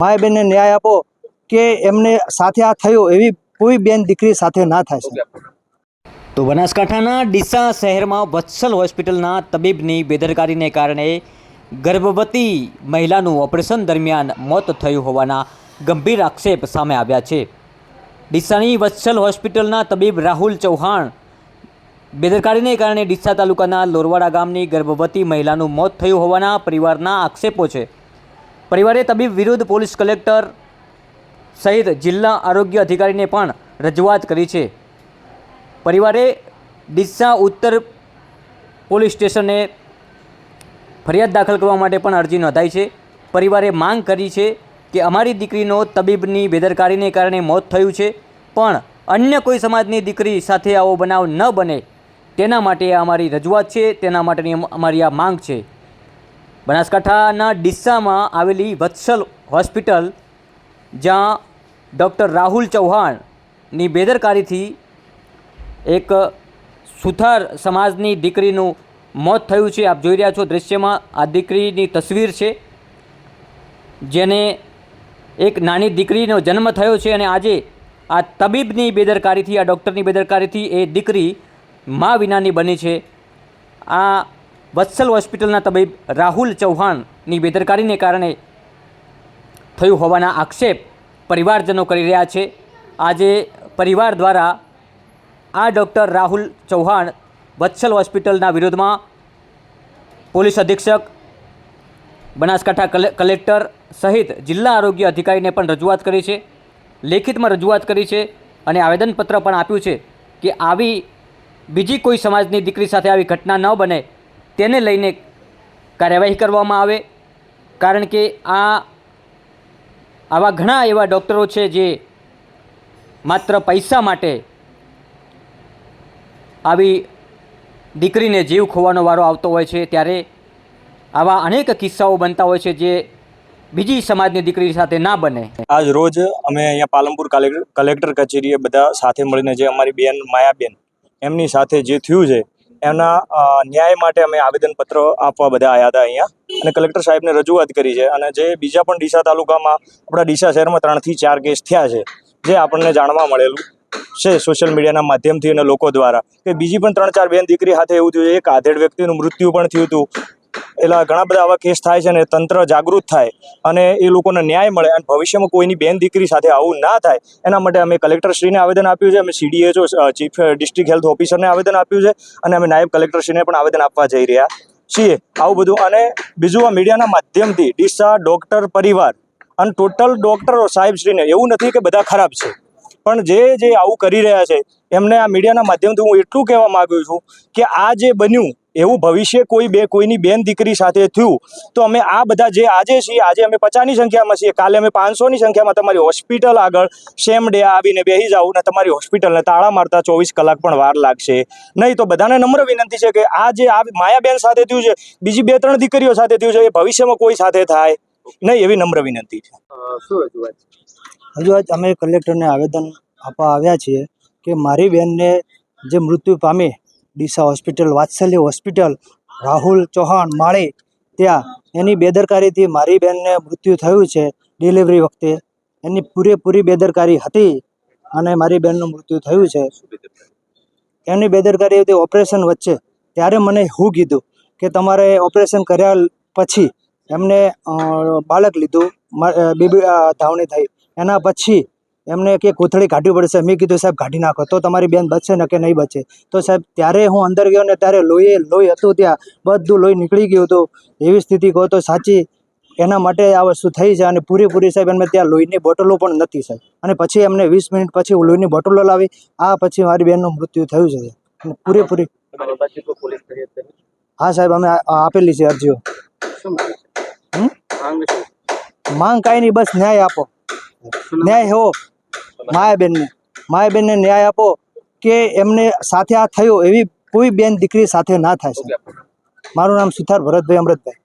માયાબેનને ન્યાય આપો કે એમને સાથે આ થયો એવી કોઈ બેન દીકરી સાથે ના થાય છે। તો બનાસકાંઠાના ડીસા શહેરમાં વત્સલ હોસ્પિટલના તબીબની બેદરકારીને કારણે ગર્ભવતી મહિલાનું ઓપરેશન દરમિયાન મોત થયું હોવાના ગંભીર આક્ષેપ સામે આવ્યા છે। ડીસાની વત્સલ હોસ્પિટલના તબીબ રાહુલ ચૌહાણ બેદરકારીને કારણે ડીસા તાલુકાના લોરવાડા ગામની ગર્ભવતી મહિલાનું મોત થયું હોવાના પરિવારના આક્ષેપો છે। પરિવારે તબીબ વિરુદ્ધ પોલીસ કલેક્ટર સહિત જિલ્લા આરોગ્ય અધિકારીને પણ રજૂઆત કરી છે। પરિવારે ડીસા ઉત્તર પોલીસ સ્ટેશને ફરિયાદ દાખલ કરવા માટે પણ અરજી નોંધાઈ છે। પરિવારે માંગ કરી છે કે અમારી દીકરીનો તબીબની બેદરકારીને કારણે મોત થયું છે, પણ અન્ય કોઈ સમાજની દીકરી સાથે આવો બનાવ ન બને તેના માટે અમારી રજૂઆત છે, તેના માટેની અમારી આ માંગ છે। બનાસકાંઠાના ડીસામાં આવેલી વત્સલ હોસ્પિટલ, જ્યાં ડૉક્ટર રાહુલ ચૌહાણની બેદરકારીથી એક સુથાર સમાજની દીકરીનું મોત થયું છે। આપ જોઈ રહ્યા છો દૃશ્યમાં આ દીકરીની તસવીર છે, જેને એક નાની દીકરીનો જન્મ થયો છે અને આજે આ તબીબની બેદરકારીથી, આ ડૉક્ટરની બેદરકારીથી એ દીકરી મા વિનાની બની છે। આ વત્સલ હોસ્પિટલના તબીબ રાહુલ ચૌહાણની બેદરકારીને કારણે થયું હોવાના આક્ષેપ પરિવારજનો કરી રહ્યા છે। આજે પરિવાર દ્વારા આ ડૉક્ટર રાહુલ ચૌહાણ વત્સલ હોસ્પિટલના વિરોધમાં પોલીસ અધિક્ષક, બનાસકાંઠા કલેક્ટર સહિત જિલ્લા આરોગ્ય અધિકારીને પણ રજૂઆત કરી છે, લેખિતમાં રજૂઆત કરી છે અને આવેદનપત્ર પણ આપ્યું છે કે આવી બીજી કોઈ સમાજની દીકરી સાથે આવી ઘટના ન બને તેને લઈને કાર્યવાહી કરવામાં આવે। કારણ કે આવા ઘણા એવા ડૉક્ટરો છે જે માત્ર પૈસા માટે આવી દીકરીને જીવ ખોવાનો વારો આવતો હોય છે, ત્યારે આવા અનેક કિસ્સાઓ બનતા હોય છે જે બીજી સમાજની દીકરી સાથે ના બને। આજ રોજ અમે અહીંયા પાલનપુર કલેક્ટર કચેરીએ બધા સાથે મળીને જે અમારી બેન માયાબેન એમની સાથે જે થયું છે એમના ન્યાય માટે અમે આવેદનપત્ર આપવા બધા આવ્યા હતા અહીંયા, અને કલેક્ટર સાહેબને રજૂઆત કરી છે। અને જે બીજા પણ ડીસા તાલુકામાં, આપણા ડીસા શહેરમાં 3 થી 4 કેસ થયા છે, જે આપણને જાણવા મળેલું છે સોશિયલ મીડિયાના માધ્યમથી અને લોકો દ્વારા, કે બીજી પણ 3-4 બેન દીકરી સાથે એવું થયું છે। એક આધેડ વ્યક્તિનું મૃત્યુ પણ થયું હતું। એટલે ઘણા બધા આવા કેસ થાય છે ને તંત્ર જાગૃત થાય અને એ લોકોને ન્યાય મળે અને ભવિષ્યમાં કોઈની બેન દીકરી સાથે આવું ના થાય એના માટે અમે કલેક્ટરશ્રીને આવેદન આપ્યું છે, અમે CDHO ચીફ ડિસ્ટ્રિક્ટ હેલ્થ ઓફિસરને આવેદન આપ્યું છે અને અમે નાયબ કલેક્ટરશ્રીને પણ આવેદન આપવા જઈ રહ્યા છીએ આવું બધું। અને બીજું, આ મીડિયાના માધ્યમથી ડીસા ડૉક્ટર પરિવાર અને ટોટલ ડૉક્ટરો સાહેબશ્રીને, એવું નથી કે બધા ખરાબ છે, પણ જે આવું કરી રહ્યા છે એમને આ મીડિયાના માધ્યમથી હું એટલું કહેવા માગું છું કે આ જે બન્યું એવું ભવિષ્ય કોઈની બેન દીકરી સાથે થયું તો અમે આ બધા જે આજે છીએ, આજે અમે 50ની સંખ્યામાં છીએ, કાલે અમે 500ની સંખ્યામાં તમારી હોસ્પિટલ આગળ સેમ ડે આવીને બેસી જાઉં ને તમારી હોસ્પિટલને તાળા મારતા 24 કલાક પણ વાર લાગશે નહીં। તો બધાને નમ્ર વિનંતી છે કે આ જે માયાબેન સાથે થયું છે, બીજી 2-3 દીકરીઓ સાથે થયું છે, એ ભવિષ્યમાં કોઈ સાથે થાય નહીં, એવી નમ્ર વિનંતી છે। શું રજૂઆત અમે કલેક્ટરને આવેદન આપવા આવ્યા છીએ કે મારી બેનને જે મૃત્યુ પામી ડીસા હોસ્પિટલ, વાત્સલ્ય હોસ્પિટલ, રાહુલ ચૌહાણ માળી, ત્યાં એની બેદરકારીથી મારી બેનને મૃત્યુ થયું છે। ડિલિવરી વખતે એની પૂરેપૂરી બેદરકારી હતી અને મારી બેનનું મૃત્યુ થયું છે। એમની બેદરકારી હતી ઓપરેશન વચ્ચે, ત્યારે મને શું કીધું કે તમારે ઓપરેશન કર્યા પછી એમને બાળક લીધું, બેબી ધાવણી થઈ, એના પછી એમને કે કોથળી કાઢવી પડશે। મેં કીધું સાહેબ કાઢી નાખો તો તમારી બેન બચશે ને કે નહીં બચે। તો સાહેબ ત્યારે હું અંદર ગયો ને ત્યારે લોહી હતું, ત્યાં બધું લોહી નીકળી ગયું હતું। એવી સ્થિતિ કહો તો સાચી, એના માટે આ વસ્તુ થઈ છે અને પૂરેપૂરી સાહેબ એમને ત્યાં લોહીની બોટલો પણ નથી સાહેબ, અને પછી એમને 20 મિનિટ પછી લોહીની બોટલો લાવી, આ પછી મારી બેનનું મૃત્યુ થયું છે અને પૂરેપૂરી। હા સાહેબ, અમે આપેલી છે અરજીઓ। માંગ કાંઈ નહીં, બસ ન્યાય આપો, ન્યાય હો માયાબેનને ન્યાય આપો કે એમને સાથે આ થયો એવી કોઈ બેન દીકરી સાથે ના થાય છે। મારું નામ સુથાર ભરતભાઈ અમૃતભાઈ।